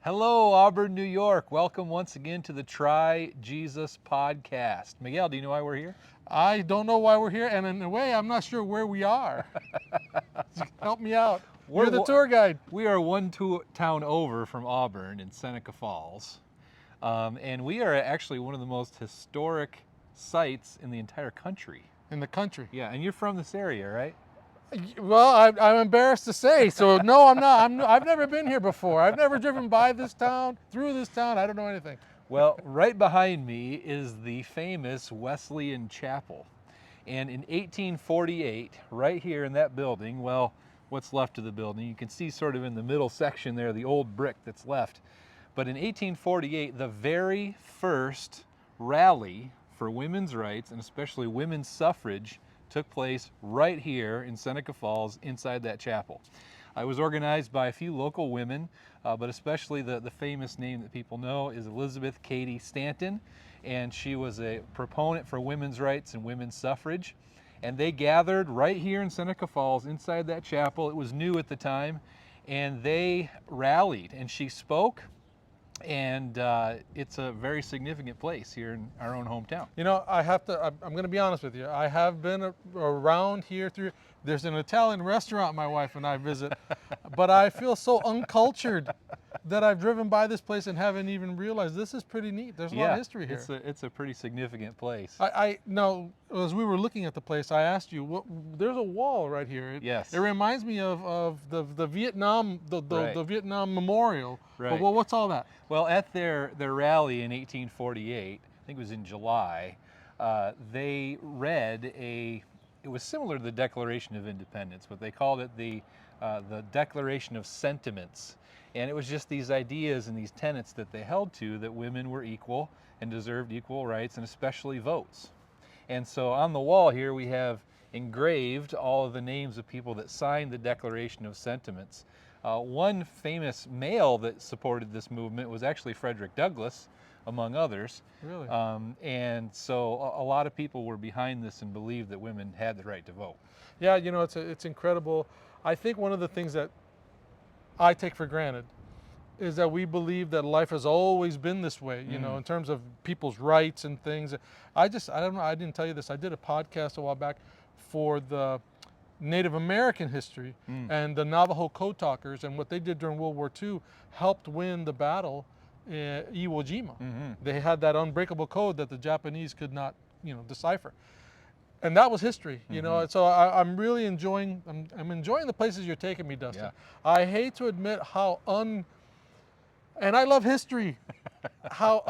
Hello, Auburn, New York. Welcome once again to the Try Jesus podcast. Miguel, do you know why we're here? I don't know why we're here, and in a way, I'm not sure where we are. Help me out. You're the tour guide. We are one town over from Auburn in Seneca Falls. And we are actually one of the most historic sites in the entire country. In the country. Yeah, and you're from this area, right? Well, I'm embarrassed to say, so no, I'm not. I've never been here before. I've never driven by this town, through this town. I don't know anything. Well, right behind me is the famous Wesleyan Chapel. And in 1848, right here in that building, well, what's left of the building, you can see sort of in the middle section there, the old brick that's left. But in 1848, the very first rally for women's rights, and especially women's suffrage, took place right here in Seneca Falls inside that chapel. It was organized by a few local women, but especially the famous name that people know is Elizabeth Cady Stanton, and she was a proponent for women's rights and women's suffrage. And they gathered right here in Seneca Falls inside that chapel. It was new at the time, and they rallied, and she spoke. And it's a very significant place here in our own hometown. You know, I'm going to be honest with you. I have been around here there's an Italian restaurant my wife and I visit, but I feel so uncultured that I've driven by this place and haven't even realized this is pretty neat. There's a lot of history here. It's a pretty significant place. I know, as we were looking at the place, I asked you, there's a wall right here. Yes. It reminds me of the Vietnam, the Vietnam Memorial. Right. Well, what's all that? Well, at their rally in 1848, I think it was in July, they read it was similar to the Declaration of Independence, but they called it the Declaration of Sentiments. And it was just these ideas and these tenets that they held to, that women were equal and deserved equal rights, and especially votes. And so on the wall here we have engraved all of the names of people that signed the Declaration of Sentiments. One famous male that supported this movement was actually Frederick Douglass, among others. Really? And so a lot of people were behind this and believed that women had the right to vote. Yeah, you know, it's incredible. I think one of the things that I take for granted is that we believe that life has always been this way, you know, in terms of people's rights and things. I don't know, I didn't tell you this. I did a podcast a while back for the Native American history and the Navajo Code Talkers, and what they did during World War II helped win the battle in Iwo Jima. They had that unbreakable code that the Japanese could not, decipher. And that was history, you know. So I'm really enjoying. I'm enjoying the places you're taking me, Dustin. Yeah. I hate to admit and I love history. How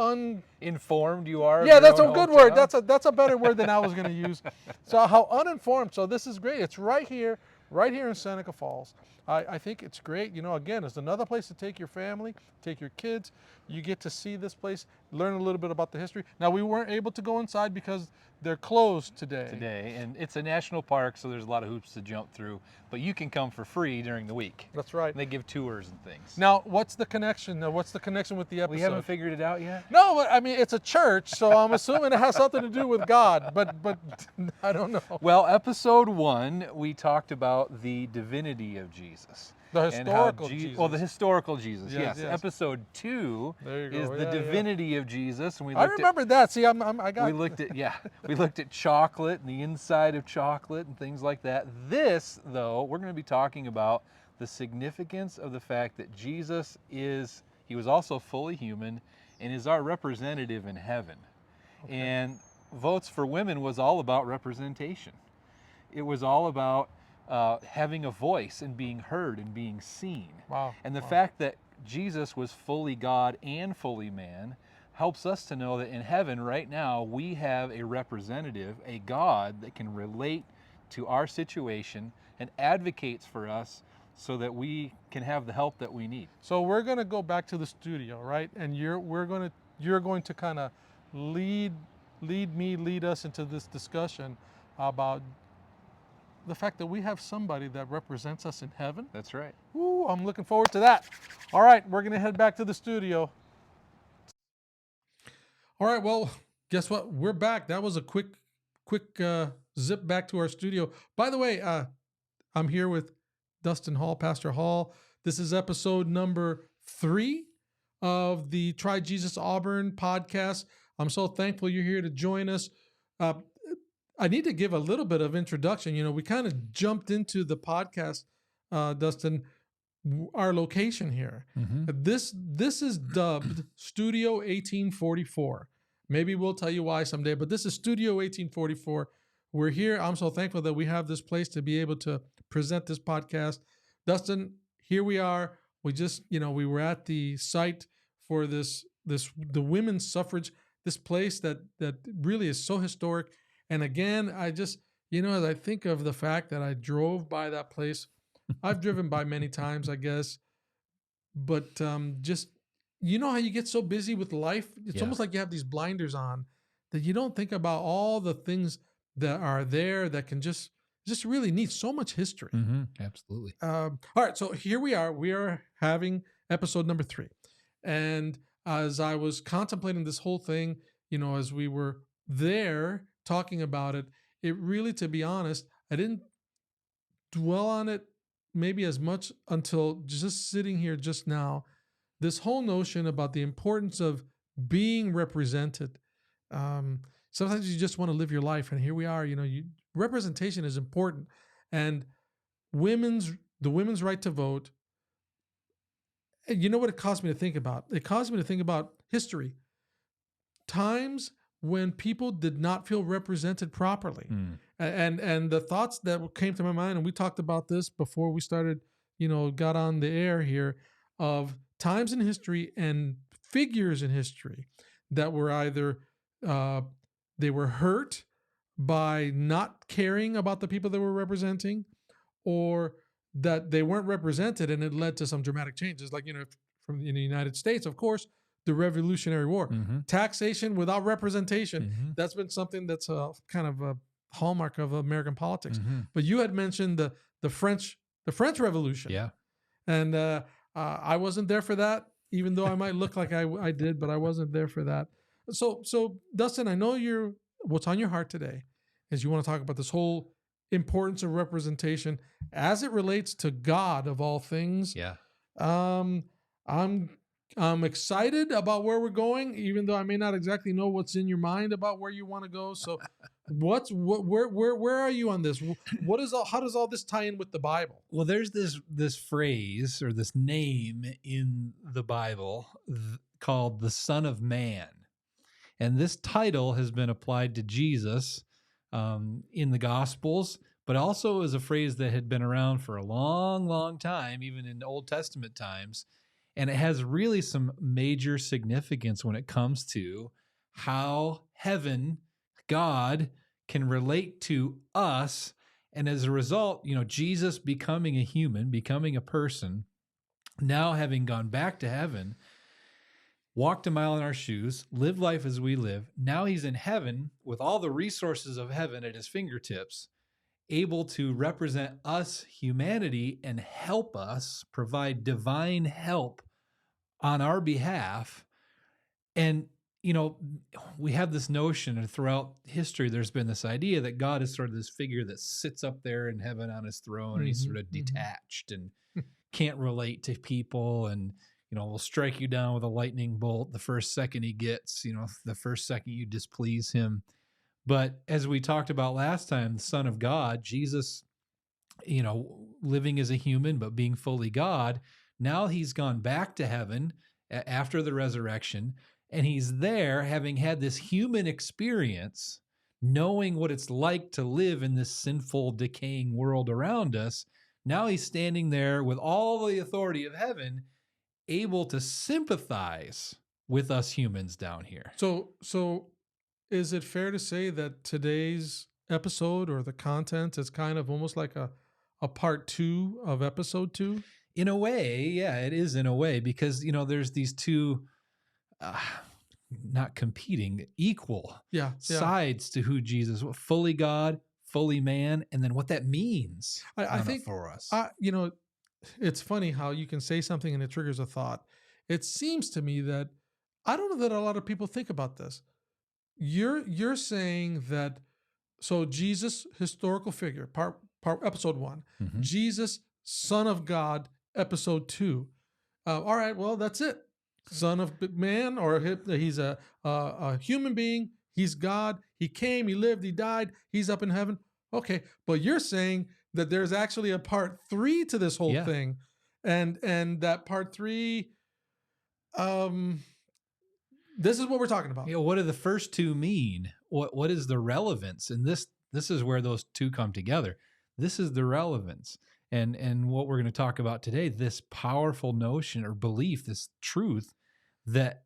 Informed you are. Yeah, that's a good word. That's a better word than I was going to use. So how uninformed. So this is great. It's right here in Seneca Falls. I think it's great. You know, again, it's another place to take your family, take your kids. You get to see this place, learn a little bit about the history. Now, we weren't able to go inside because they're closed today. And it's a national park, so there's a lot of hoops to jump through, but you can come for free during the week. That's right. And they give tours and things. Now, what's the connection? What's the connection with the episode? We haven't figured it out yet? No, but I mean, it's a church, so I'm assuming it has something to do with God, but I don't know. Well, episode 1, we talked about the divinity of Jesus. The historical Jesus. Well, the historical Jesus, Yes. Episode 2 There you go. is the divinity of Jesus, and I remember that. See, we looked at chocolate and the inside of chocolate and things like that. This, though, we're going to be talking about the significance of the fact that Jesus he was also fully human and is our representative in heaven. Okay. And Votes for Women was all about representation. It was all about having a voice and being heard and being seen. Wow. And the fact that Jesus was fully God and fully man helps us to know that in heaven right now we have a representative, a God that can relate to our situation and advocates for us so that we can have the help that we need. So we're going to go back to the studio, right? And you're going to kind of lead us into this discussion about the fact that we have somebody that represents us in heaven. That's right. Ooh, I'm looking forward to that. All right, we're going to head back to the studio. All right, well, guess what? We're back. That was a quick zip back to our studio. By the way, I'm here with Dustin Hall, Pastor Hall. This is episode number 3 of the Try Jesus Auburn podcast. I'm so thankful you're here to join us. Uh, I need to give a little bit of introduction. We kind of jumped into the podcast, Dustin, our location here. Mm-hmm. This is dubbed Studio 1844. Maybe we'll tell you why someday, but this is Studio 1844. We're here. I'm so thankful that we have this place to be able to present this podcast. Dustin, here we are. We just, we were at the site for the women's suffrage, this place that really is so historic. And again, I just, as I think of the fact that I drove by that place, I've driven by many times, I guess, but just, how you get so busy with life? It's almost like you have these blinders on that you don't think about all the things that are there that can just really need so much history. Mm-hmm. Absolutely. All right, so here we are. We are having episode number 3. And as I was contemplating this whole thing, as we were there talking about it, it really, to be honest, I didn't dwell on it maybe as much until just sitting here just now. This whole notion about the importance of being represented. Sometimes you just want to live your life, and here we are. Representation is important, and the women's right to vote. You know what it caused me to think about? It caused me to think about history. Times when people did not feel represented properly. And the thoughts that came to my mind, and we talked about this before we started, got on the air here, of times in history and figures in history that were either they were hurt by not caring about the people they were representing, or that they weren't represented, and it led to some dramatic changes. Like, from in the United States, of course, the Revolutionary War, taxation without representation. That's been something that's a kind of a hallmark of American politics. But you had mentioned the French Revolution. Yeah. And I wasn't there for that, even though I might look like I did, but I wasn't there for that. So Dustin, I know what's on your heart today is you want to talk about this whole importance of representation as it relates to God of all things. Yeah. I'm excited about where we're going, even though I may not exactly know what's in your mind about where you want to go. So where are you on this? How does all this tie in with the Bible? Well, there's this phrase or this name in the Bible called the Son of Man. And this title has been applied to Jesus in the Gospels, but also is a phrase that had been around for a long, long time, even in Old Testament times. And it has really some major significance when it comes to how heaven, God, can relate to us. And as a result, Jesus becoming a human, becoming a person, now having gone back to heaven, walked a mile in our shoes, lived life as we live. Now he's in heaven with all the resources of heaven at his fingertips, able to represent us, humanity, and help us, provide divine help on our behalf. And, we have this notion, and throughout history, there's been this idea that God is sort of this figure that sits up there in heaven on his throne, and he's sort of detached and can't relate to people, and, will strike you down with a lightning bolt the first second he gets, the first second you displease him. But as we talked about last time, the Son of God, Jesus, living as a human, but being fully God, now he's gone back to heaven after the resurrection, and he's there having had this human experience, knowing what it's like to live in this sinful, decaying world around us. Now he's standing there with all the authority of heaven, able to sympathize with us humans down here. So is it fair to say that today's episode or the content is kind of almost like a part 2 of episode 2? In a way, yeah, it is in a way, because, there's these two, not competing, equal sides to who Jesus was, fully God, fully man, and then what that means I think for us. It's funny how you can say something and it triggers a thought. It seems to me that I don't know that a lot of people think about this. You're saying that, so Jesus, historical figure, part episode 1, Jesus, Son of God, episode 2. All right, well, that's it. son of man, or he's a human being. He's God. He came, he lived, he died, he's up in heaven. Okay, but you're saying that there's actually a part 3 to this whole Yeah. thing, and that part 3, um, this is what we're talking about. You know, what do the first two mean? What is the relevance? And this is where those two come together. This is the relevance. And what we're going to talk about today, this powerful notion or belief, this truth that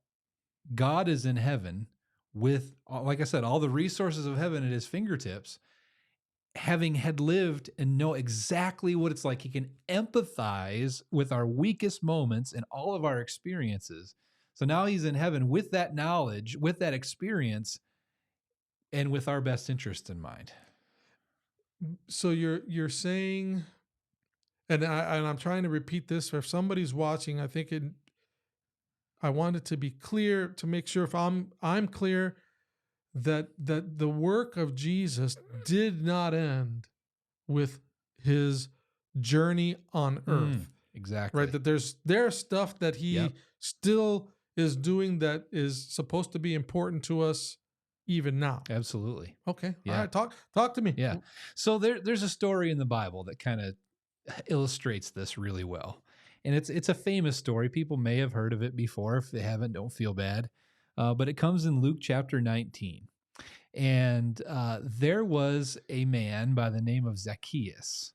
God is in heaven with, like I said, all the resources of heaven at his fingertips, having had lived and know exactly what it's like. He can empathize with our weakest moments and all of our experiences. So now he's in heaven with that knowledge, with that experience, and with our best interest in mind. So you're saying, and I'm trying to repeat this. If somebody's watching, I want it to be clear, to make sure if I'm clear, that the work of Jesus did not end with his journey on earth. Exactly. Right? That there's stuff that he still is doing that is supposed to be important to us even now. Absolutely. Okay. Yeah. All right. Talk to me. Yeah. So there's a story in the Bible that kind of illustrates this really well. And it's a famous story. People may have heard of it before. If they haven't, don't feel bad. But it comes in Luke chapter 19. And there was a man by the name of Zacchaeus.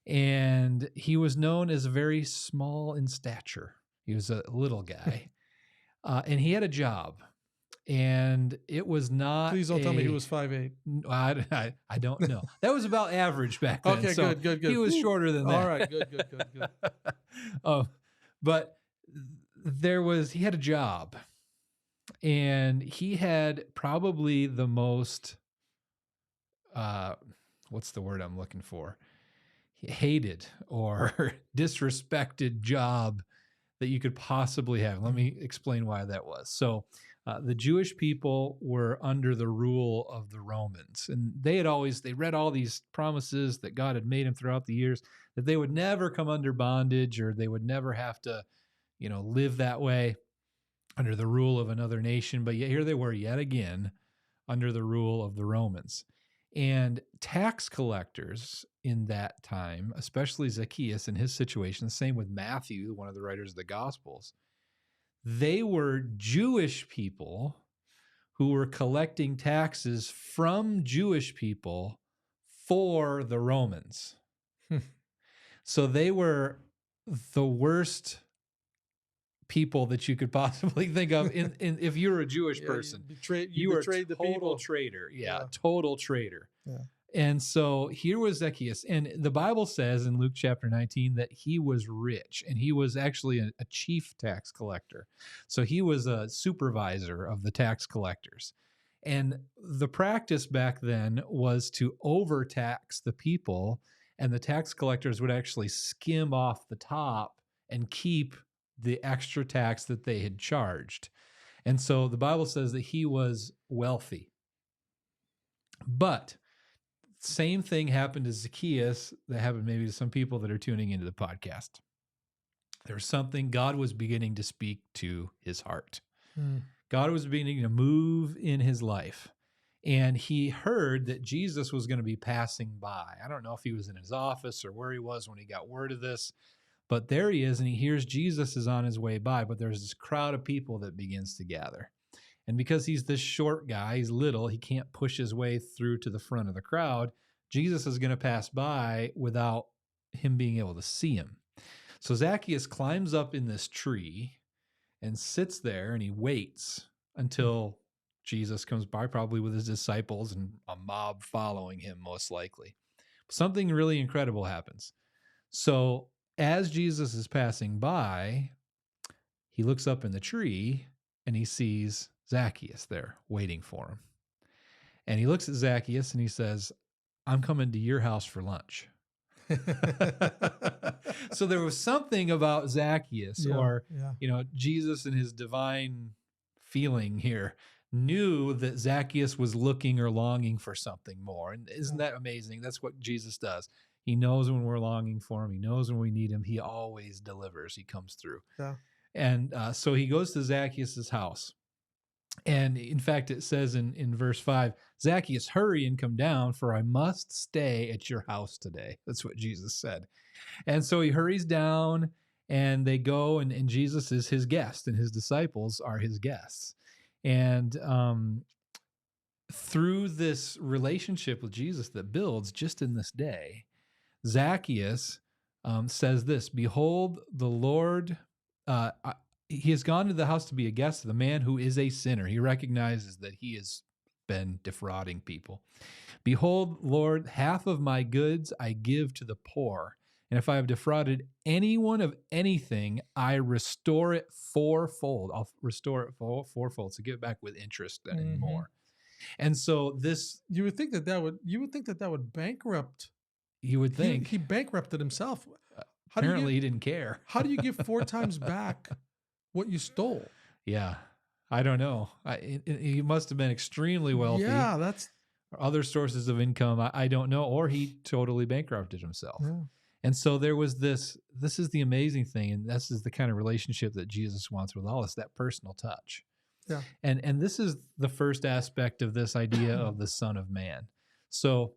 And he was known as very small in stature. He was a little guy. And he had a job. And it was not. Please don't tell me he was 5'8". I don't know. That was about average back then. Okay, so good. He was shorter than that. All right, good. But he had a job, and he had probably the most, what's the word I'm looking for? Hated or disrespected job that you could possibly have. Let me explain why that was. So the Jewish people were under the rule of the Romans, and they read all these promises that God had made them throughout the years, that they would never come under bondage, or they would never have to, live that way under the rule of another nation. But yet here they were yet again under the rule of the Romans. And tax collectors in that time, especially Zacchaeus in his situation, the same with Matthew, one of the writers of the Gospels, they were Jewish people who were collecting taxes from Jewish people for the Romans. So they were the worst people that you could possibly think of in if you're a Jewish person. You were a total traitor. Yeah, total traitor. Yeah. And so here was Zacchaeus. And the Bible says in Luke chapter 19 that he was rich, and he was actually a chief tax collector. So he was a supervisor of the tax collectors. And the practice back then was to overtax the people, and the tax collectors would actually skim off the top and keep the extra tax that they had charged. And so the Bible says that he was wealthy. But same thing happened to Zacchaeus that happened maybe to some people that are tuning into the podcast. There's something God was beginning to speak to his heart. God was beginning to move in his life. And he heard that Jesus was going to be passing by. I don't know if he was in his office or where he was when he got word of this, but there he is, and he hears Jesus is on his way by, but there's this crowd of people that begins to gather. And because he's this short guy, he's little, he can't push his way through to the front of the crowd. Jesus is going to pass by without him being able to see him. So Zacchaeus climbs up in this tree and sits there, and he waits until Jesus comes by, probably with his disciples and a mob following him, most likely. Something really incredible happens. So as Jesus is passing by, he looks up in the tree and he sees Zacchaeus there waiting for him. And he looks at Zacchaeus and he says, "I'm coming to your house for lunch." So there was something about Zacchaeus, Jesus and his divine feeling here knew that Zacchaeus was looking or longing for something more. And isn't that amazing? That's what Jesus does. He knows when we're longing for him. He knows when we need him. He always delivers. He comes through. Yeah. And so he goes to Zacchaeus' house. And in fact, it says in verse 5, Zacchaeus, hurry and come down, for I must stay at your house today. That's what Jesus said. And so he hurries down, and they go, and Jesus is his guest, and his disciples are his guests. And through this relationship with Jesus that builds just in this day, Zacchaeus says this, behold, the Lord, he has gone to the house to be a guest of the man who is a sinner. He recognizes that he has been defrauding people. Behold, Lord, half of my goods I give to the poor. And if I have defrauded anyone of anything, I restore it fourfold. I'll restore it fourfold. So give it back with interest and more. And so this, you would think that would bankrupt. You would think he bankrupted himself. Apparently, he didn't care. How do you give 4 times back what you stole? Yeah, I don't know. He must have been extremely wealthy. Yeah, that's other sources of income. I don't know, or he totally bankrupted himself. Yeah. And so there was this. This is the amazing thing, and this is the kind of relationship that Jesus wants with all us, that personal touch. Yeah. And this is the first aspect of this idea of the Son of Man. So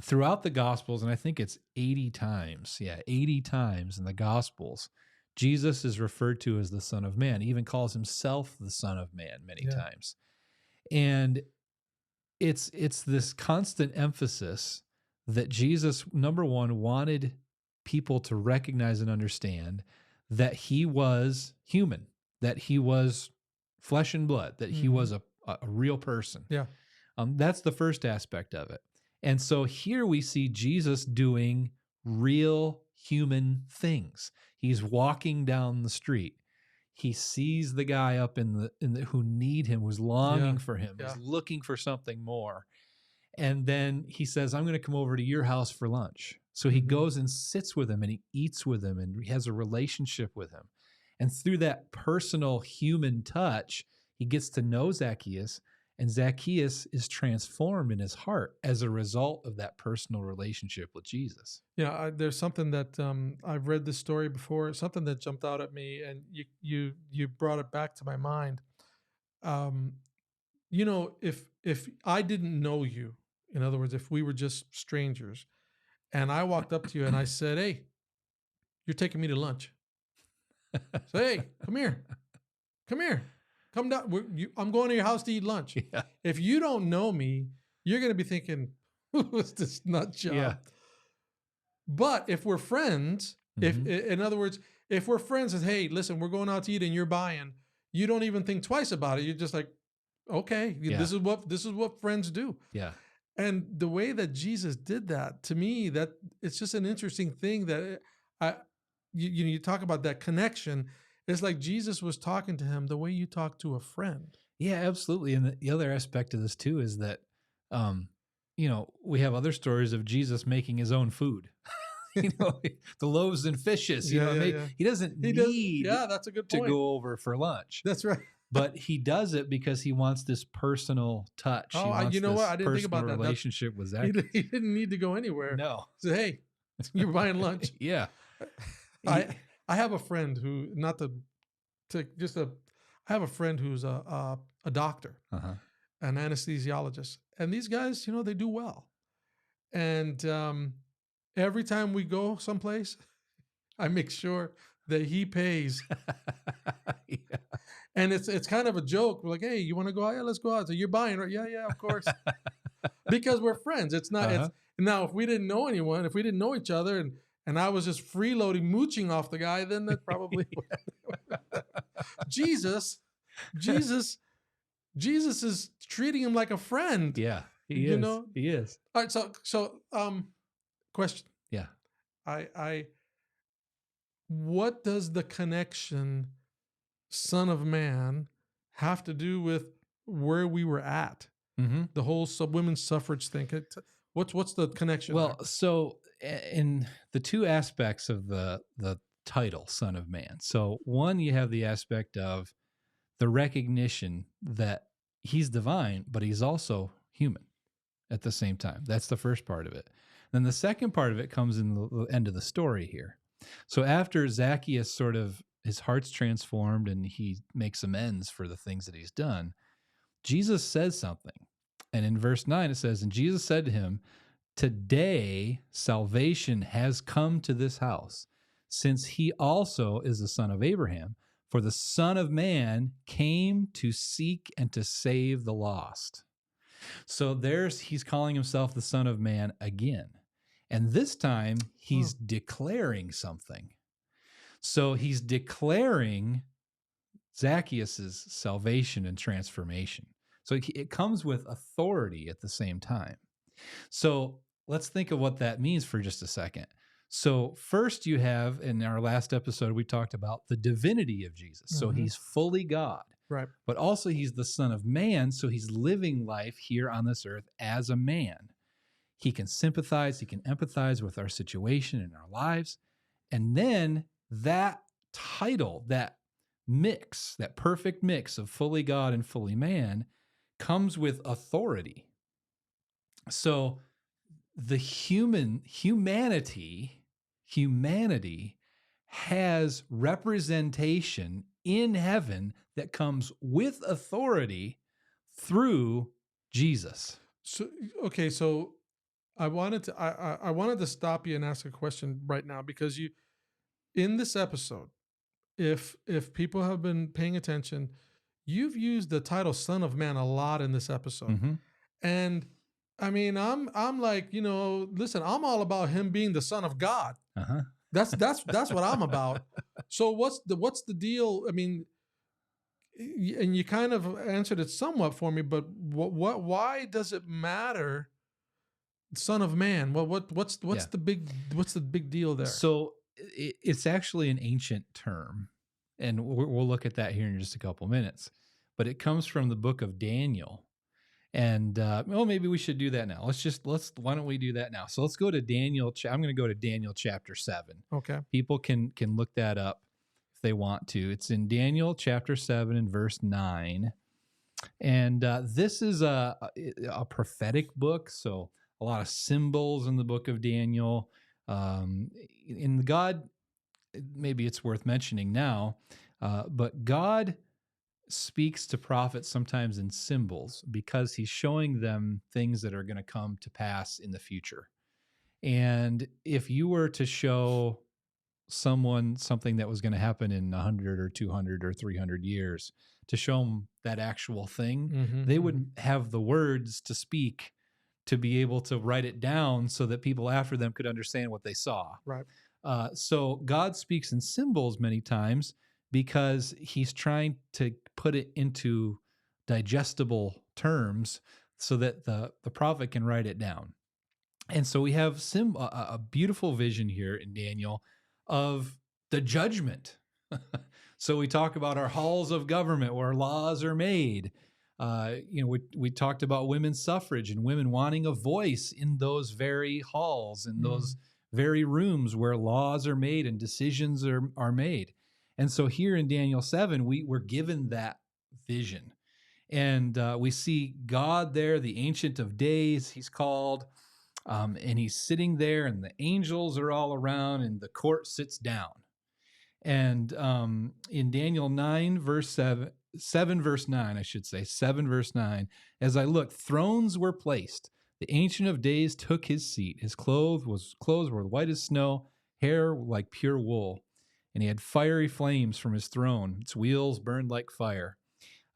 throughout the Gospels, and I think it's 80 times, 80 times in the Gospels, Jesus is referred to as the Son of Man. He even calls himself the Son of Man many times. And it's this constant emphasis that Jesus, number one, wanted people to recognize and understand that he was human, that he was flesh and blood, that he was a real person. Yeah. That's the first aspect of it. And so here we see Jesus doing real human things. He's walking down the street. He sees the guy up in the who need him, who's longing for him, who's looking for something more. And then he says, I'm going to come over to your house for lunch. So he goes and sits with him, and he eats with him, and he has a relationship with him. And through that personal human touch, he gets to know Zacchaeus, and Zacchaeus is transformed in his heart as a result of that personal relationship with Jesus. Yeah, there's something that I've read this story before, something that jumped out at me, and you brought it back to my mind. You know, if I didn't know you, in other words, if we were just strangers, and I walked up to you and I said, "Hey, you're taking me to lunch." So, hey, come here, come down. I'm going to your house to eat lunch. Yeah. If you don't know me, you're going to be thinking, "Who is this nut job?" Yeah. But if we're friends, in other words, if we're friends, and hey, listen, we're going out to eat and you're buying, you don't even think twice about it. You're just like, okay, this is what friends do. Yeah. And the way that Jesus did that, to me, that it's just an interesting thing that you talk about that connection. It's like Jesus was talking to him the way you talk to a friend. Yeah, absolutely. And the other aspect of this too is that, we have other stories of Jesus making his own food. The loaves and fishes. He doesn't need that's a good point. to go over for lunch. That's right. But he does it because he wants this personal touch. You know what? I didn't think about that. Relationship with Zacchaeus. He didn't need to go anywhere. No. So, hey, you're buying lunch. Yeah. I have a friend who, I have a friend who's a doctor, an anesthesiologist, and these guys, they do well. And every time we go someplace, I make sure that he pays. And it's kind of a joke. We're like, hey, you want to go out? Yeah, let's go out. So you're buying, right? Yeah, of course. Because we're friends. It's not. Now, if we didn't know anyone, if we didn't know each other, and I was just freeloading, mooching off the guy, then that probably Jesus is treating him like a friend. Yeah, he is. He is. All right. So question. Yeah. What does the connection Son of Man have to do with where we were at? The whole women's suffrage thing. What's the connection? Well, there? So in the two aspects of the title, Son of Man. So one, you have the aspect of the recognition that he's divine, but he's also human at the same time. That's the first part of it. Then the second part of it comes in the end of the story here. So after Zacchaeus sort of his heart's transformed and he makes amends for the things that he's done, Jesus says something. And in verse 9 it says, "And Jesus said to him, 'Today salvation has come to this house, since he also is the son of Abraham. For the Son of Man came to seek and to save the lost.'" So he's calling himself the Son of Man again. And this time he's declaring something. So he's declaring Zacchaeus' salvation and transformation. So it comes with authority at the same time. So let's think of what that means for just a second. So first you have, in our last episode, we talked about the divinity of Jesus. So he's fully God. Right. But also he's the Son of Man, so he's living life here on this earth as a man. He can sympathize, he can empathize with our situation and our lives. And then that title, that mix, that perfect mix of fully God and fully man, comes with authority. So the humanity has representation in heaven that comes with authority through Jesus. So okay, so I wanted to stop you and ask a question right now, because you, in this episode, if people have been paying attention, you've used the title Son of Man a lot in this episode. Mm-hmm. And I mean, I'm like, listen, I'm all about him being the Son of God. Uh-huh. That's what I'm about. So what's the deal? I mean, and you kind of answered it somewhat for me, but why does it matter? Son of Man. What's the big deal there? So it's actually an ancient term, and we'll look at that here in just a couple minutes. But it comes from the book of Daniel, and maybe we should do that now. Why don't we do that now? So let's go to Daniel. I'm going to go to Daniel chapter 7. Okay. People can look that up if they want to. It's in Daniel chapter 7 and verse 9, and this is a prophetic book. So a lot of symbols in the book of Daniel. In God, maybe it's worth mentioning now, but God speaks to prophets sometimes in symbols because he's showing them things that are going to come to pass in the future. And if you were to show someone something that was going to happen in 100 or 200 or 300 years, to show them that actual thing, they wouldn't have the words to speak to be able to write it down so that people after them could understand what they saw. Right. So God speaks in symbols many times because he's trying to put it into digestible terms so that the prophet can write it down. And so we have a beautiful vision here in Daniel of the judgment. So we talk about our halls of government where laws are made. We talked about women's suffrage and women wanting a voice in those very halls, in those very rooms where laws are made and decisions are made. And so here in Daniel 7, we're given that vision. And we see God there, the Ancient of Days, he's called, and he's sitting there, and the angels are all around, and the court sits down. And in Daniel 9, verse 7 verse 9, I should say, 7 verse 9, as I looked, thrones were placed. The Ancient of Days took his seat. His clothes were white as snow, hair like pure wool. And he had fiery flames from his throne. Its wheels burned like fire.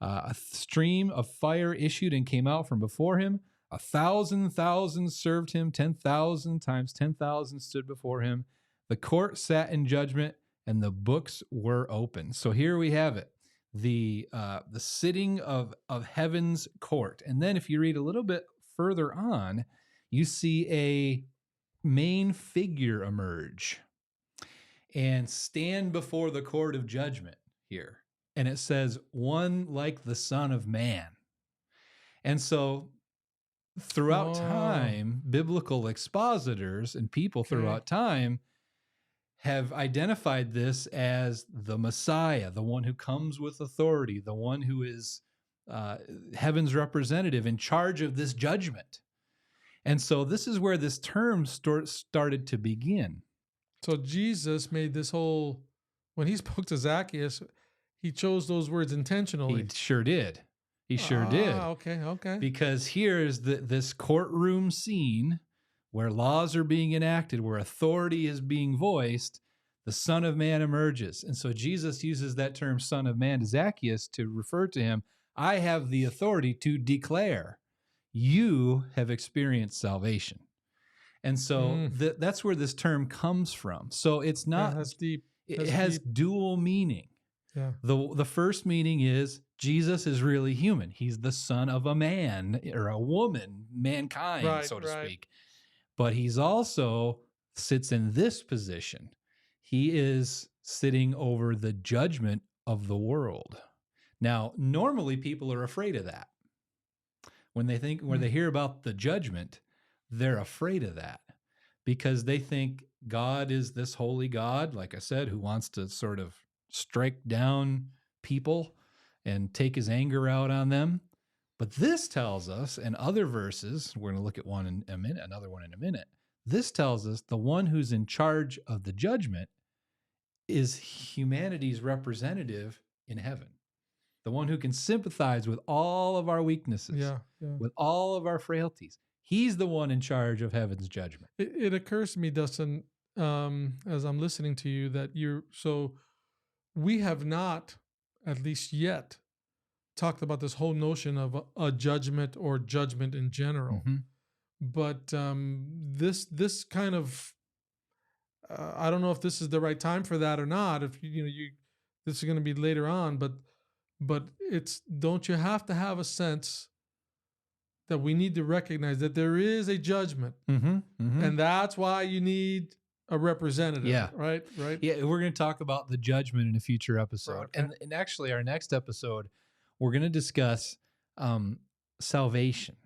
A stream of fire issued and came out from before him. 1,000,000 served him. 10,000 times 10,000 stood before him. The court sat in judgment, and the books were open. So here we have it. The sitting of heaven's court. And then if you read a little bit further on, you see a main figure emerge and stand before the court of judgment here. And it says, one like the Son of Man. And so throughout time, biblical expositors and people throughout time have identified this as the Messiah, the one who comes with authority, the one who is heaven's representative in charge of this judgment. And so this is where this term started to begin. So Jesus made this whole when he spoke to Zacchaeus, he chose those words He intentionally. sure did. He sure did. Okay. Because here's this courtroom scene where laws are being enacted, where authority is being voiced. The Son of Man emerges. And so Jesus uses that term Son of Man to Zacchaeus to refer to him. I have the authority to declare you have experienced salvation. And so that's where this term comes from. So it's Yeah, not, that's deep. it has dual meaning. Yeah. The first meaning is Jesus is really human. He's the son of a man or a woman, mankind, so to speak. But he's also sits in this position. He is sitting over the judgment of the world. Now, normally people are afraid of that. When they hear about the judgment, they're afraid of that because they think God is this holy God, like I said, who wants to sort of strike down people and take his anger out on them. But this tells us, and other verses, we're going to look at one in a minute, another one in a minute. This tells us the one who's in charge of the judgment is humanity's representative in heaven. The one who can sympathize with all of our weaknesses, with all of our frailties. He's the one in charge of heaven's judgment. It occurs to me, Dustin, as I'm listening to you, that we have not, at least yet, talked about this whole notion of a judgment or judgment in general. Mm-hmm. But this kind of, I don't know if this is the right time for that or not. If this is going to be later on, but don't you have to have a sense that we need to recognize that there is a judgment, and that's why you need a representative. Yeah. Right. Yeah, we're going to talk about the judgment in a future episode, Right, okay. and actually, our next episode, we're going to discuss salvation.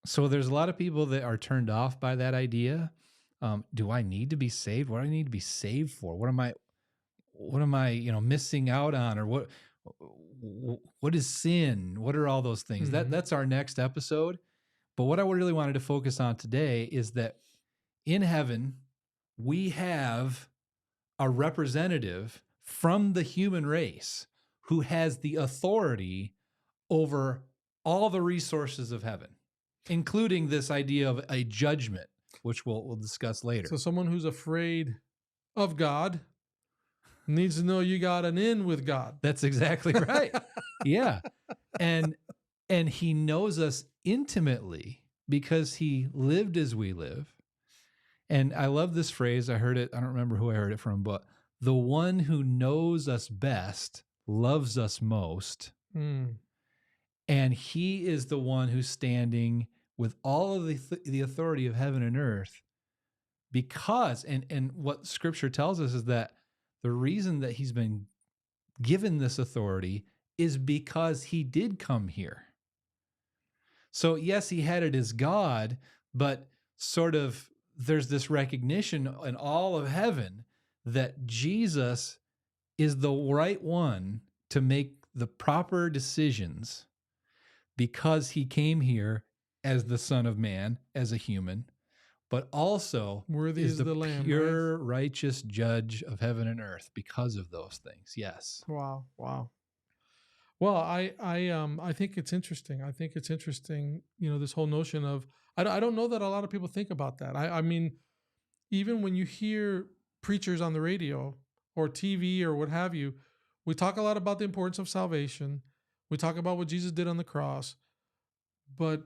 So there's a lot of people that are turned off by that idea. Do I need to be saved? What do I need to be saved for? What am I missing out on, or what is sin? What are all those things? That's our next episode. But what I really wanted to focus on today is that in heaven, we have a representative from the human race who has the authority over all the resources of heaven, including this idea of a judgment, which we'll discuss later. So someone who's afraid of God needs to know you got an in with God. That's exactly right. Yeah. And he knows us intimately because he lived as we live. And I love this phrase. I heard it. I don't remember who I heard it from, but the one who knows us best loves us most. And he is the one who's standing with all of the authority of heaven and earth because, and what scripture tells us is that the reason that he's been given this authority is because he did come here. So yes, he had it as God, but sort of there's this recognition in all of heaven that Jesus is the right one to make the proper decisions because he came here as the Son of Man, as a human, but also worthy is the Lamb, pure, righteous judge of heaven and earth because of those things. Yes. Wow. Well, I think it's interesting. I think it's interesting, this whole notion of, I don't know that a lot of people think about that. I mean, even when you hear preachers on the radio or TV or what have you, we talk a lot about the importance of salvation. We talk about what Jesus did on the cross, but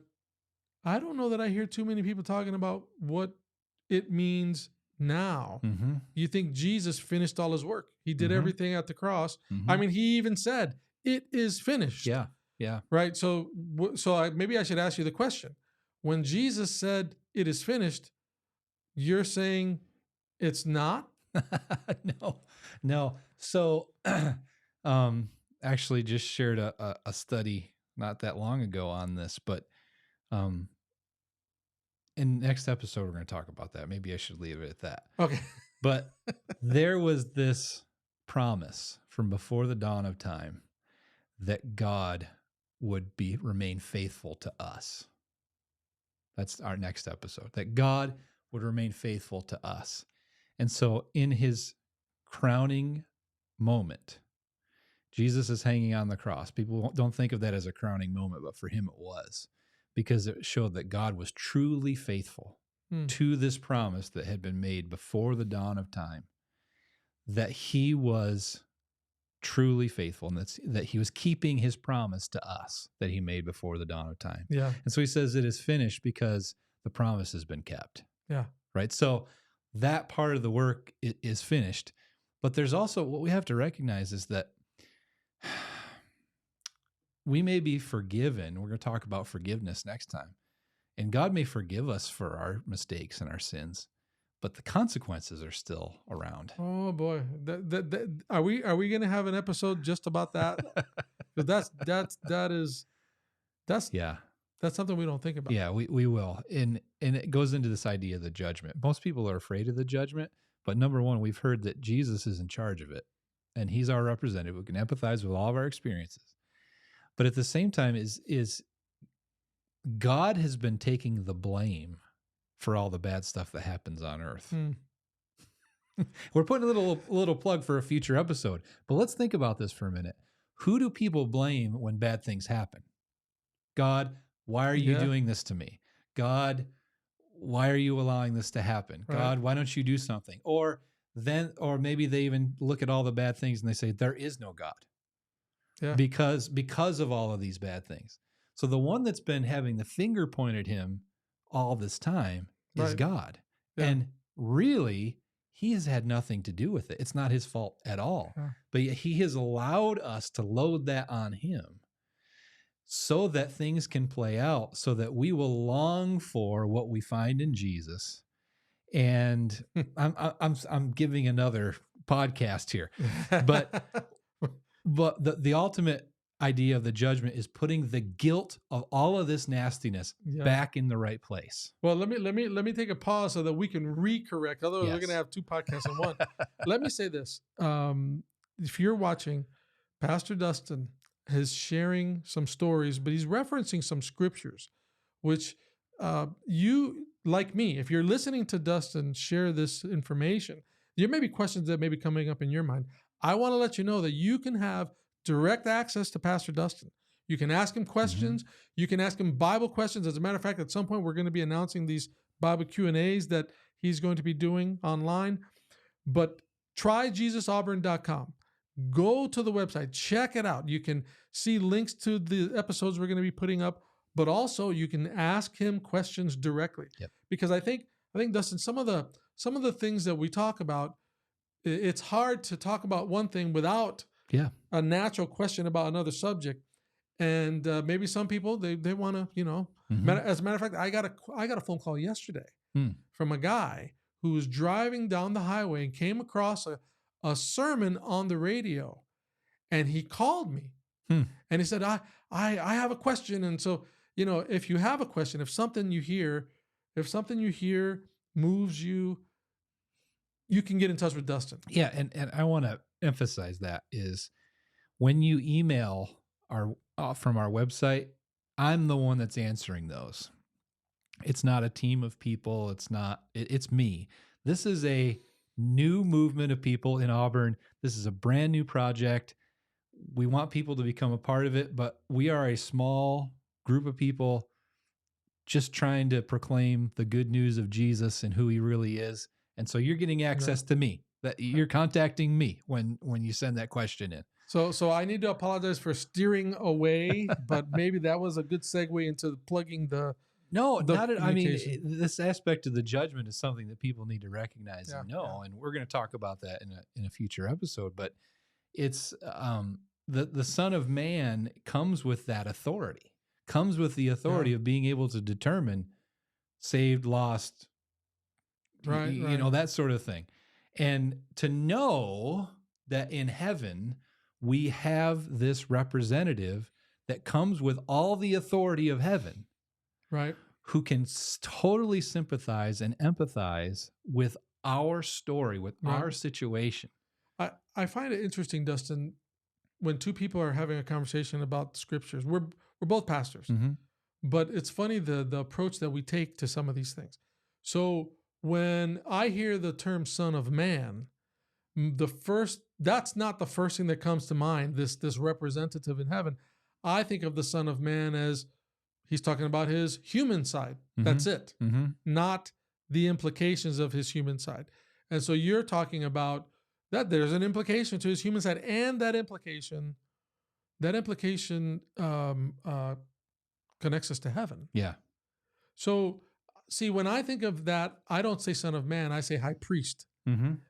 I don't know that I hear too many people talking about what it means now. You think Jesus finished all his work. He did everything at the cross. I mean, he even said, it is finished. Yeah. Right. So maybe I should ask you the question. When Jesus said it is finished, you're saying it's not? No. So, actually just shared a study not that long ago on this, but, in next episode, we're going to talk about that. Maybe I should leave it at that. Okay. But there was this promise from before the dawn of time that God would remain faithful to us. That's our next episode, that God would remain faithful to us. And so in his crowning moment. Jesus is hanging on the cross. People don't think of that as a crowning moment, but for him it was, because it showed that God was truly faithful to this promise that had been made before the dawn of time, that he was truly faithful, and that he was keeping his promise to us that he made before the dawn of time. Yeah. And so he says it is finished because the promise has been kept. Yeah. Right. So that part of the work is finished. But there's also what we have to recognize is that we may be forgiven. We're going to talk about forgiveness next time. And God may forgive us for our mistakes and our sins, but the consequences are still around. Oh boy, are we going to have an episode just about that? Because that's something we don't think about. Yeah, we will. And it goes into this idea of the judgment. Most people are afraid of the judgment, but number one, we've heard that Jesus is in charge of it, and he's our representative. We can empathize with all of our experiences. But at the same time, is God has been taking the blame for all the bad stuff that happens on earth. We're putting a little plug for a future episode, but let's think about this for a minute. Who do people blame when bad things happen? God, why are you doing this to me? God, why are you allowing this to happen? Right. God, why don't you do something? Or maybe they even look at all the bad things and they say, there is no God. Yeah. Because of all of these bad things. So the one that's been having the finger pointed at him all this time is God. Yeah. And really, he has had nothing to do with it. It's not his fault at all. Yeah. But yet he has allowed us to load that on him so that things can play out, so that we will long for what we find in Jesus. And I'm giving another podcast here, but the ultimate idea of the judgment is putting the guilt of all of this nastiness back in the right place. Well, let me take a pause so that we can recorrect. Otherwise, we're going to have two podcasts in one. Let me say this: if you're watching, Pastor Dustin is sharing some stories, but he's referencing some scriptures, which you, like me, if you're listening to Dustin share this information, there may be questions that may be coming up in your mind. I want to let you know that you can have direct access to Pastor Dustin. You can ask him questions. Mm-hmm. You can ask him Bible questions. As a matter of fact, at some point, we're going to be announcing these Bible Q&As that he's going to be doing online. But try JesusAuburn.com. Go to the website. Check it out. You can see links to the episodes we're going to be putting up, but also you can ask him questions directly. Yep. Because I think Dustin, some of the things that we talk about, it's hard to talk about one thing without a natural question about another subject. And maybe some people they want to, mm-hmm. As a matter of fact, I got a phone call yesterday from a guy who was driving down the highway and came across a sermon on the radio, and he called me and he said, I have a question. And so, if you have a question, if something you hear moves you, you can get in touch with Dustin. Yeah. And I want to emphasize that is when you email from our website, I'm the one that's answering those. It's not a team of people. It's me. This is a new movement of people in Auburn. This is a brand new project. We want people to become a part of it, but we are a small group of people just trying to proclaim the good news of Jesus and who he really is. And so you're getting access to me. That you're contacting me when you send that question in. So I need to apologize for steering away, but maybe that was a good segue into plugging the. No, not at, I mean, this aspect of the judgment is something that people need to recognize and know, and we're going to talk about that in a future episode. But it's the Son of Man comes with that authority, comes with the authority of being able to determine saved, lost, right. That sort of thing, and to know that in heaven we have this representative that comes with all the authority of heaven. Right. Who can totally sympathize and empathize with our story, with our situation. I find it interesting, Dustin, when two people are having a conversation about the scriptures. We're both pastors, mm-hmm. but it's funny the approach that we take to some of these things. So when I hear the term Son of Man, that's not the first thing that comes to mind, this representative in heaven. I think of the Son of Man as he's talking about his human side. That's it. Not the implications of his human side. And so you're talking about that there's an implication to his human side, and that implication connects us to heaven. Yeah. So see, when I think of that, I don't say Son of Man, I say High Priest.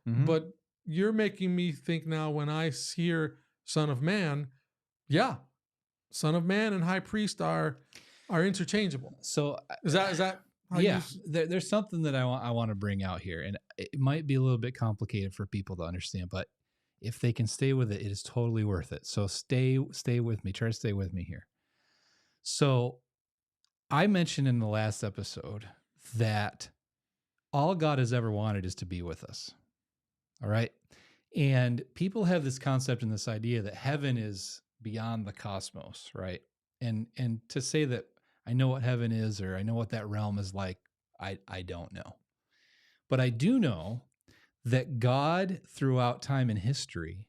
But you're making me think now, when I hear Son of Man, yeah, Son of Man and High Priest are interchangeable. So Is that how yeah, there's something that I want to bring out here, and it might be a little bit complicated for people to understand, but if they can stay with it, it is totally worth it. So stay with me. Try to stay with me here. So I mentioned in the last episode that all God has ever wanted is to be with us. All right. And people have this concept and this idea that heaven is beyond the cosmos, right? And to say that I know what heaven is, or I know what that realm is like, I don't know. But I do know that God, throughout time and history,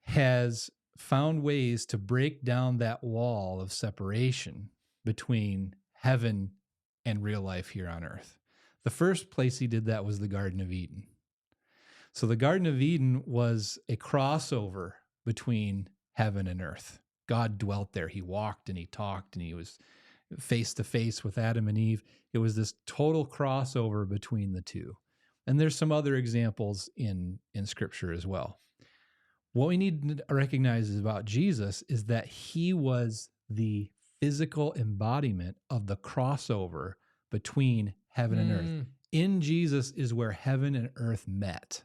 has found ways to break down that wall of separation between heaven and real life here on earth. The first place he did that was the Garden of Eden. So the Garden of Eden was a crossover between heaven and earth. God dwelt there. He walked and he talked, and he was face to face with Adam and Eve. It was this total crossover between the two. And there's some other examples in Scripture as well. What we need to recognize about Jesus is that he was the physical embodiment of the crossover between heaven and earth. In Jesus is where heaven and earth met.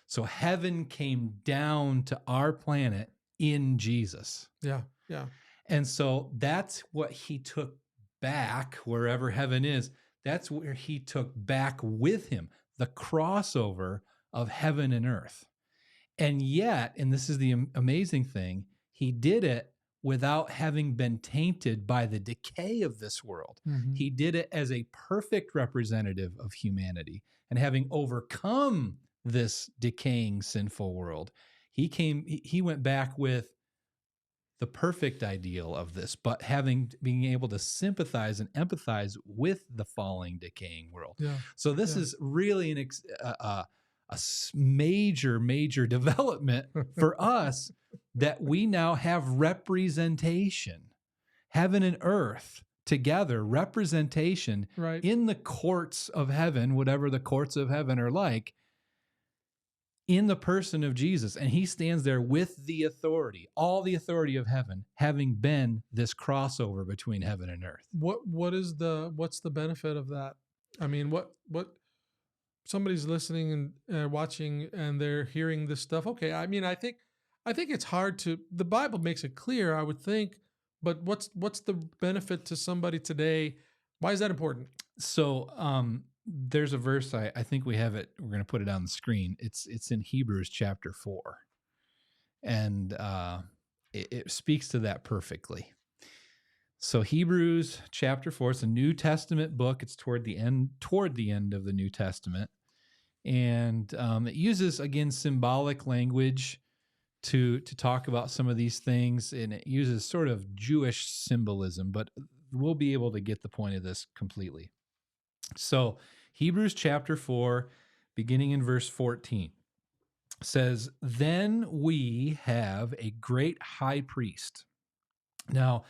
So heaven came down to our planet in Jesus. Yeah, yeah. And so that's what he took back, wherever heaven is. That's where he took back with him, the crossover of heaven and earth. And yet, and this is the amazing thing, he did it without having been tainted by the decay of this world. He did it as a perfect representative of humanity. And having overcome this decaying, sinful world, he went back with the perfect ideal of this, but being able to sympathize and empathize with the falling, decaying world. Yeah. So this is really a major development for us, that we now have representation, heaven and earth together, representation Right. in the courts of heaven, whatever the courts of heaven are like, in the person of Jesus. And he stands there with the authority, all the authority of heaven, having been this crossover between heaven and earth. What's the benefit of that? I mean, what somebody's listening and watching, and they're hearing this stuff. Okay, I mean, I think it's hard to. The Bible makes it clear, I would think, but what's the benefit to somebody today? Why is that important? So there's a verse, I think we have it. We're going to put it on the screen. It's in Hebrews chapter 4, and it speaks to that perfectly. So Hebrews chapter 4, it's a New Testament book. It's toward the end of the New Testament. And it uses, again, symbolic language to talk about some of these things. And it uses sort of Jewish symbolism, but we'll be able to get the point of this completely. So Hebrews chapter 4, beginning in verse 14, says, "Then we have a great high priest." Now,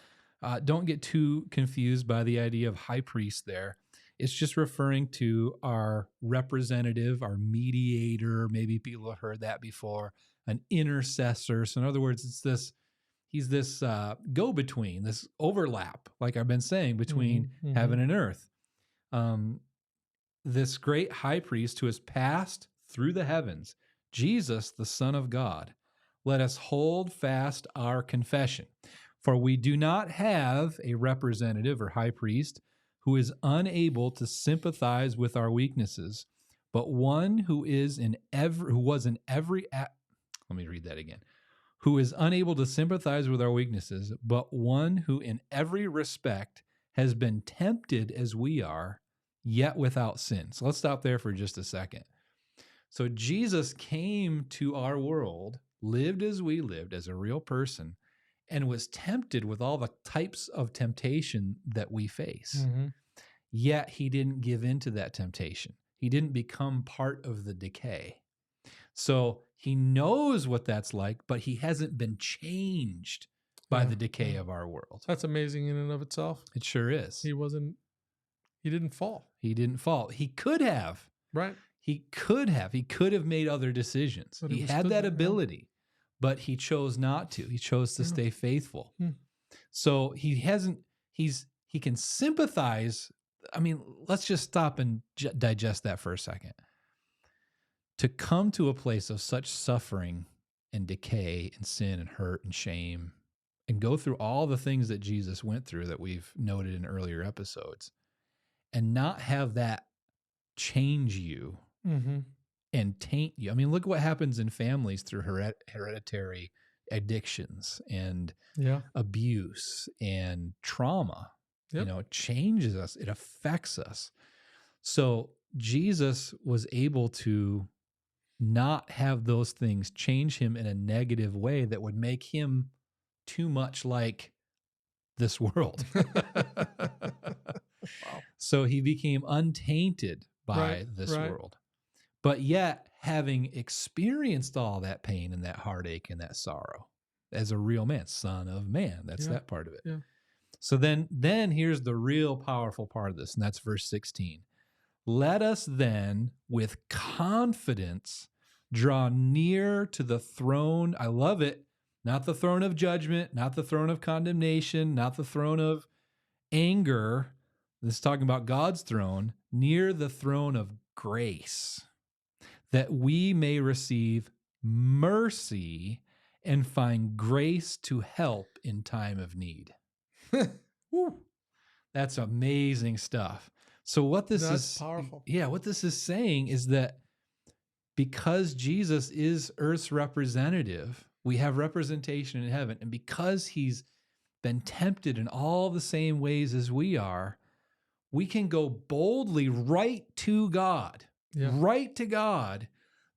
don't get too confused by the idea of high priest there. It's just referring to our representative, our mediator. Maybe people have heard that before, an intercessor. So in other words, he's this go-between, this overlap, like I've been saying, between heaven and earth. This great high priest who has passed through the heavens, Jesus, the Son of God. Let us hold fast our confession. For we do not have a representative or high priest who is unable to sympathize with our weaknesses, but one who was in every who is unable to sympathize with our weaknesses, but one who in every respect has been tempted as we are, yet without sin. So let's stop there for just a second. So Jesus came to our world, lived as we lived as a real person, and was tempted with all the types of temptation that we face. Mm-hmm. Yet he didn't give in to that temptation. He didn't become part of the decay. So he knows what that's like, but he hasn't been changed by the decay of our world. That's amazing in and of itself. It sure is. He didn't fall. He didn't fall. He could have. Right. He could have made other decisions. But He was had stood that there, ability, but he chose not to. He chose to stay faithful. Hmm. So he can sympathize. I mean, let's just stop and digest that for a second. To come to a place of such suffering and decay and sin and hurt and shame and go through all the things that Jesus went through that we've noted in earlier episodes and not have that change you Mm-hmm. and taint you. I mean, look what happens in families through hereditary addictions and abuse and trauma. Yep. It changes us. It affects us. So Jesus was able to not have those things change him in a negative way that would make him too much like this world. Wow. So he became untainted by this world. But yet, having experienced all that pain and that heartache and that sorrow as a real man, son of man, that's that part of it. Yeah. So then here's the real powerful part of this, and that's verse 16. Let us then with confidence draw near to the throne. I love it. Not the throne of judgment, not the throne of condemnation, not the throne of anger. This is talking about God's throne, near the throne of grace, that we may receive mercy and find grace to help in time of need. Woo. That's amazing stuff. So that's powerful. Yeah, what this is saying is that because Jesus is Earth's representative, we have representation in heaven. And because he's been tempted in all the same ways as we are, we can go boldly right to God,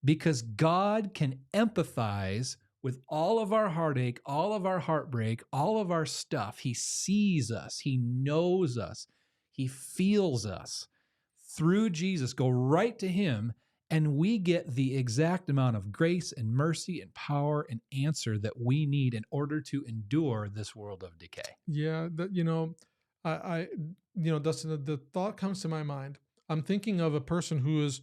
because God can empathize with all of our heartache, all of our heartbreak, all of our stuff. He sees us. He knows us. He feels us. Through Jesus, go right to him, and we get the exact amount of grace and mercy and power and answer that we need in order to endure this world of decay. Yeah, Dustin, the thought comes to my mind. I'm thinking of a person who is,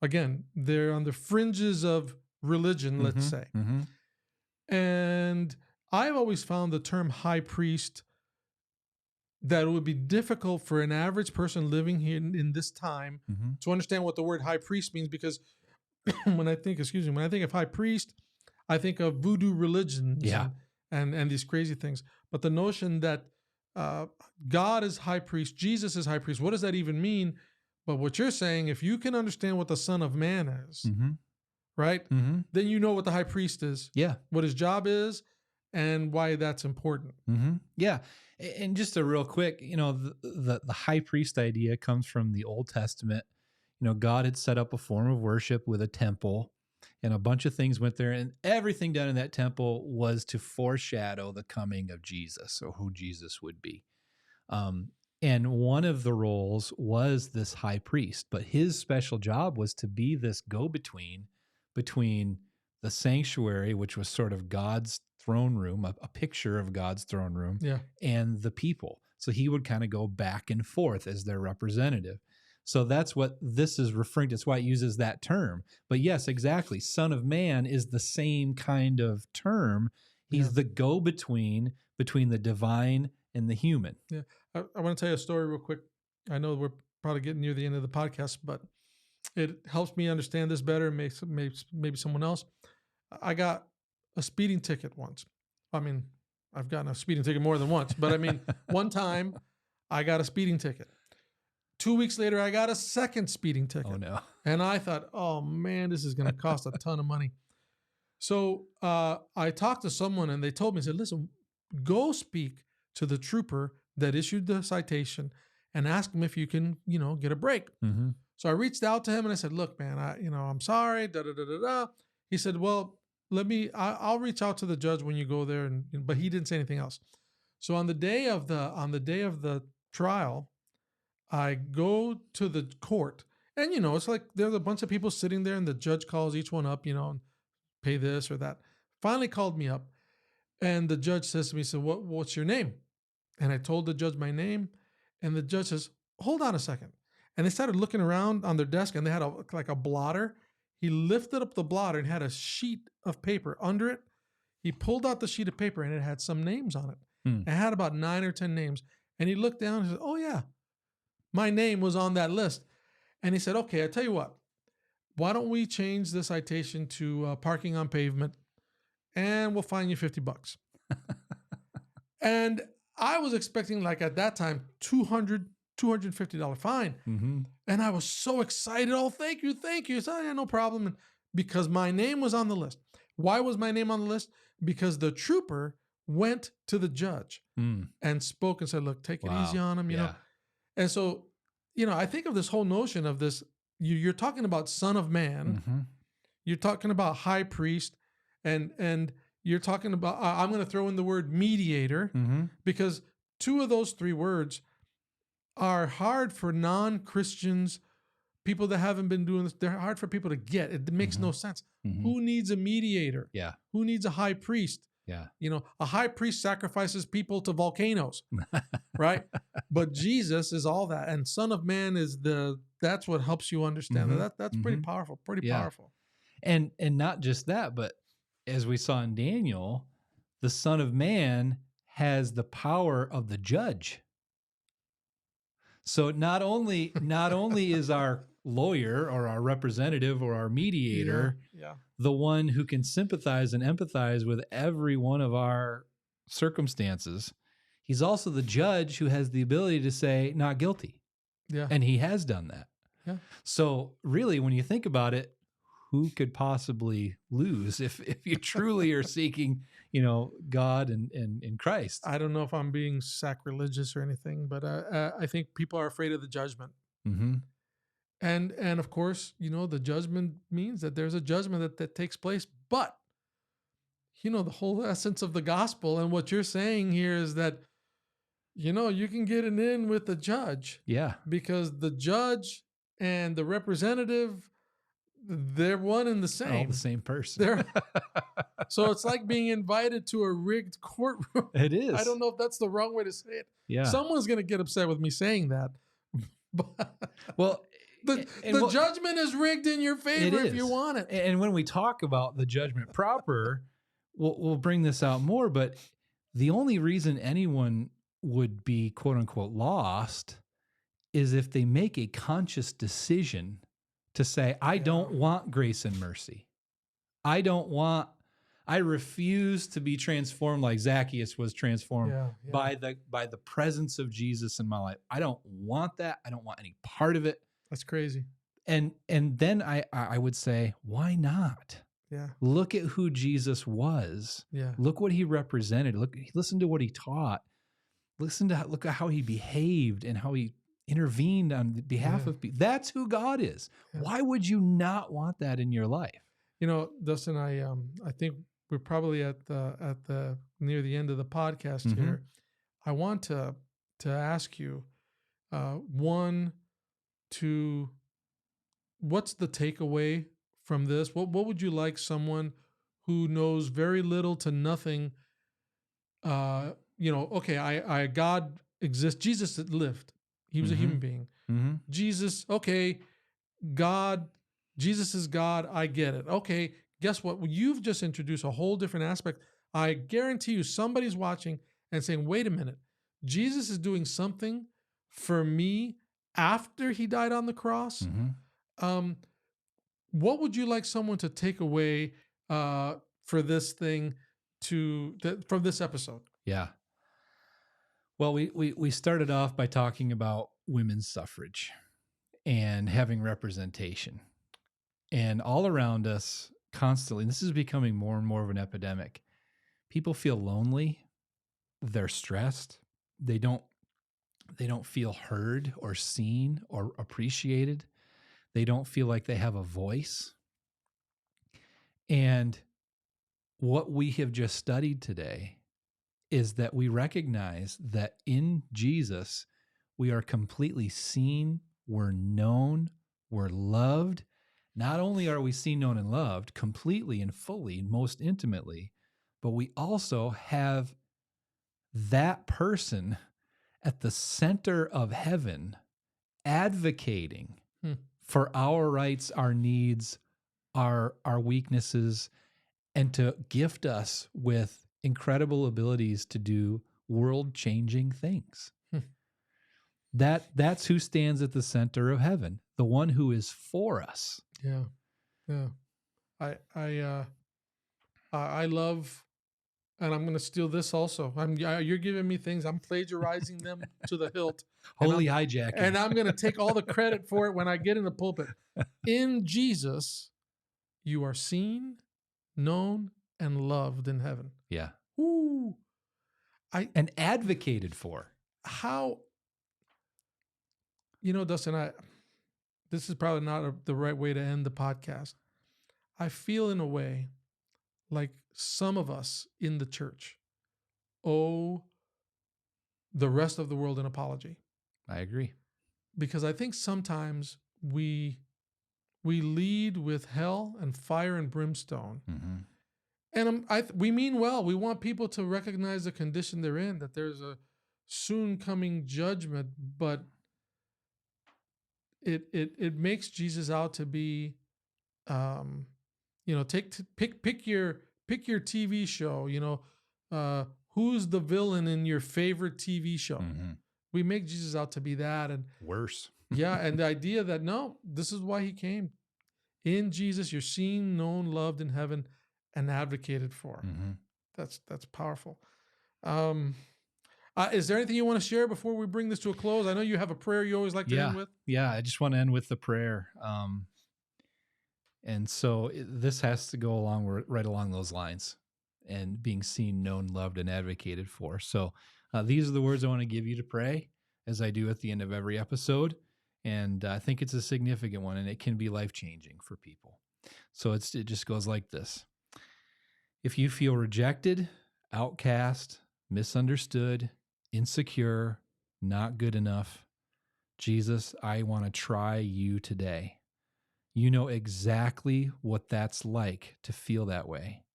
again, they're on the fringes of religion, let's say. Mm-hmm. And I've always found the term high priest that it would be difficult for an average person living here in this time to understand what the word high priest means, because when I think of high priest, I think of voodoo religions and these crazy things. But the notion that God is high priest, Jesus is high priest, what does that even mean? But what you're saying, if you can understand what the Son of Man is, right, then you know what the high priest is, what his job is, and why that's important. Yeah. And just a real quick, the high priest idea comes from the Old Testament. God had set up a form of worship with a temple, and a bunch of things went there, and everything done in that temple was to foreshadow the coming of Jesus, or who Jesus would be. And one of the roles was this high priest, but his special job was to be this go-between between the sanctuary, which was sort of God's throne room, a picture of God's throne room, and the people. So he would kind of go back and forth as their representative. So that's what this is referring to. That's why it uses that term. But yes, exactly. Son of Man is the same kind of term. He's the go-between between the divine and the human. Yeah. I want to tell you a story real quick. I know we're probably getting near the end of the podcast, but it helps me understand this better. Maybe someone else. I got a speeding ticket once. I mean, I've gotten a speeding ticket more than once, but I mean, one time I got a speeding ticket. 2 weeks later, I got a second speeding ticket. Oh, no. And I thought, oh, man, this is going to cost a ton of money. So I talked to someone, and they told me, said, listen, go speak to the trooper that issued the citation and ask him if you can, get a break. So I reached out to him and I said, look, man, I'm sorry. Da, da, da, da, da. He said, well, I'll reach out to the judge when you go there. But he didn't say anything else. So on the day of the trial, I go to the court, and it's like there's a bunch of people sitting there, and the judge calls each one up, and pay this or that. Finally called me up, and the judge says to me, "So what's your name?" And I told the judge my name, and the judge says, "Hold on a second." And they started looking around on their desk, and they had like a blotter. He lifted up the blotter and had a sheet of paper under it. He pulled out the sheet of paper, and it had some names on it. It had about 9 or 10 names. And he looked down and said, "Oh yeah, my name was on that list." And he said, "Okay, I tell you what, why don't we change the citation to parking on pavement, and we'll fine you $50." And I was expecting, like at that time, $250 fine. Mm-hmm. And I was so excited. "Oh, thank you, thank you." So, yeah, no problem. And because my name was on the list. Why was my name on the list? Because the trooper went to the judge and spoke and said, "Look, take it easy on him, you know." And so, I think of this whole notion of this. You're talking about Son of Man. Mm-hmm. You're talking about high priest, and you're talking about. I'm going to throw in the word mediator, Mm-hmm. because 2 of those 3 words are hard for non-Christians, people that haven't been doing this. They're hard for people to get. It makes no sense. Mm-hmm. Who needs a mediator? Yeah. Who needs a high priest? Yeah. A high priest sacrifices people to volcanoes, right? But Jesus is all that, and Son of Man is that's what helps you understand that. That's pretty powerful, powerful. And not just that, but as we saw in Daniel, the Son of Man has the power of the judge. So not only is our lawyer or our representative or our mediator the one who can sympathize and empathize with every one of our circumstances, he's also the judge who has the ability to say not guilty. Yeah. And he has done that. Yeah. So really, when you think about it, who could possibly lose if you truly are seeking, God and Christ? I don't know if I'm being sacrilegious or anything, but I think people are afraid of the judgment. Mm-hmm. And of course, the judgment means that there's a judgment that takes place. But, the whole essence of the gospel and what you're saying here is that, you can get it in with the judge. Yeah. Because the judge and the representative, they're one and the same. All the same person. So it's like being invited to a rigged courtroom. It is. I don't know if that's the wrong way to say it. Yeah. Someone's going to get upset with me saying that. But well, the judgment is rigged in your favor if you want it. And when we talk about the judgment proper, we'll bring this out more, but the only reason anyone would be quote unquote lost is if they make a conscious decision to say, I don't want grace and mercy. I refuse to be transformed like Zacchaeus was transformed by the presence of Jesus in my life. I don't want that. I don't want any part of it. That's crazy. And then I would say, why not? Yeah. Look at who Jesus was. Yeah. Look what he represented. Listen to what he taught. Look at how he behaved and how he intervened on behalf of people. That's who God is. Yeah. Why would you not want that in your life? Dustin, I think we're probably at the near the end of the podcast here. I want to ask you, what's the takeaway from this? What would you like someone who knows very little to nothing? God exists. Jesus lived. He was a human being. Mm-hmm. Jesus, okay, Jesus is God. I get it. Okay, guess what? Well, you've just introduced a whole different aspect. I guarantee you somebody's watching and saying, wait a minute, Jesus is doing something for me after he died on the cross. Mm-hmm. What would you like someone to take away for this thing from this episode? Yeah. Well, we started off by talking about women's suffrage and having representation. And all around us constantly, and this is becoming more and more of an epidemic, people feel lonely, they're stressed, they don't feel heard or seen or appreciated. They don't feel like they have a voice. And what we have just studied today is that we recognize that in Jesus, we are completely seen, we're known, we're loved. Not only are we seen, known, and loved completely and fully, most intimately, but we also have that person at the center of heaven advocating Hmm. for our rights, our needs, our weaknesses, and to gift us with incredible abilities to do world-changing things. Hmm. That's who stands at the center of heaven, the one who is for us. Yeah. Yeah. I love, and I'm going to steal this also. You're giving me things. I'm plagiarizing them to the hilt. Holy and hijacking. And I'm going to take all the credit for it when I get in the pulpit. In Jesus, you are seen, known, and loved in heaven. Yeah. Ooh. And advocated for. How, Dustin, this is probably not the right way to end the podcast. I feel in a way like some of us in the church owe the rest of the world an apology. I agree. Because I think sometimes we lead with hell and fire and brimstone. Mm-hmm. And we mean well. We want people to recognize the condition they're in, that there's a soon coming judgment, but it makes Jesus out to be, pick your TV show. Who's the villain in your favorite TV show? Mm-hmm. We make Jesus out to be that, and worse. yeah, and the idea that no, this is why he came. In Jesus, you're seen, known, loved in heaven, and advocated for. Mm-hmm. That's powerful. Is there anything you want to share before we bring this to a close? I know you have a prayer you always like to end with. Yeah, I just want to end with the prayer. And so this has to go right along those lines, and being seen, known, loved, and advocated for. So these are the words I want to give you to pray, as I do at the end of every episode. And I think it's a significant one, and it can be life-changing for people. So it just goes like this. If you feel rejected, outcast, misunderstood, insecure, not good enough, Jesus, I want to try you today. You know exactly what that's like to feel that way.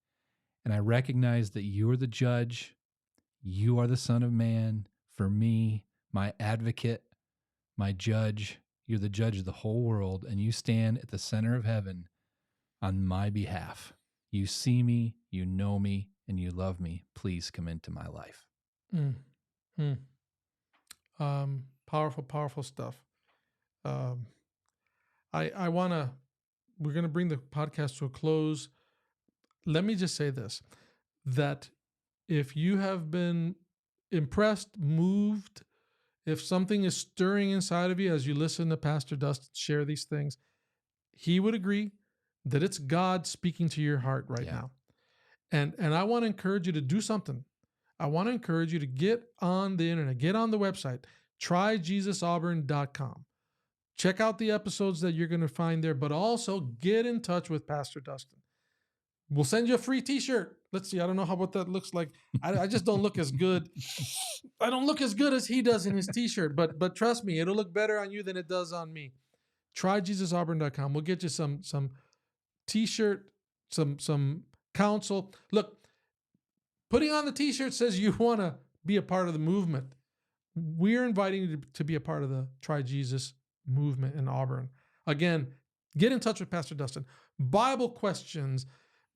And I recognize that you're the judge. You are the Son of Man for me, my advocate, my judge. You're the judge of the whole world, and you stand at the center of heaven on my behalf. You see me, you know me, and you love me. Please come into my life. Powerful stuff. We're going to bring the podcast to a close. Let me just say this, that if you have been impressed, moved, if something is stirring inside of you as you listen to Pastor Dustin share these things, he would agree that it's God speaking to your heart right now. And I want to encourage you to do something. I want to encourage you to get on the internet, get on the website, tryjesusauburn.com. Check out the episodes that you're going to find there, but also get in touch with Pastor Dustin. We'll send you a free t-shirt. Let's see. I don't know what that looks like. I just don't look as good. I don't look as good as he does in his t-shirt, but trust me, it'll look better on you than it does on me. TryJesusAuburn.com. We'll get you some t-shirt, some counsel. Look, putting on the t-shirt says you want to be a part of the movement. We're inviting you to be a part of the Try Jesus movement in Auburn. Again, get in touch with Pastor Dustin. Bible questions,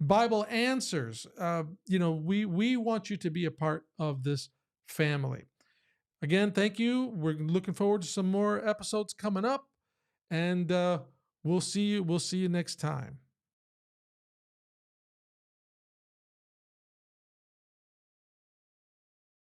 Bible answers. We want you to be a part of this family. Again, thank you. We're looking forward to some more episodes coming up, and we'll see you next time.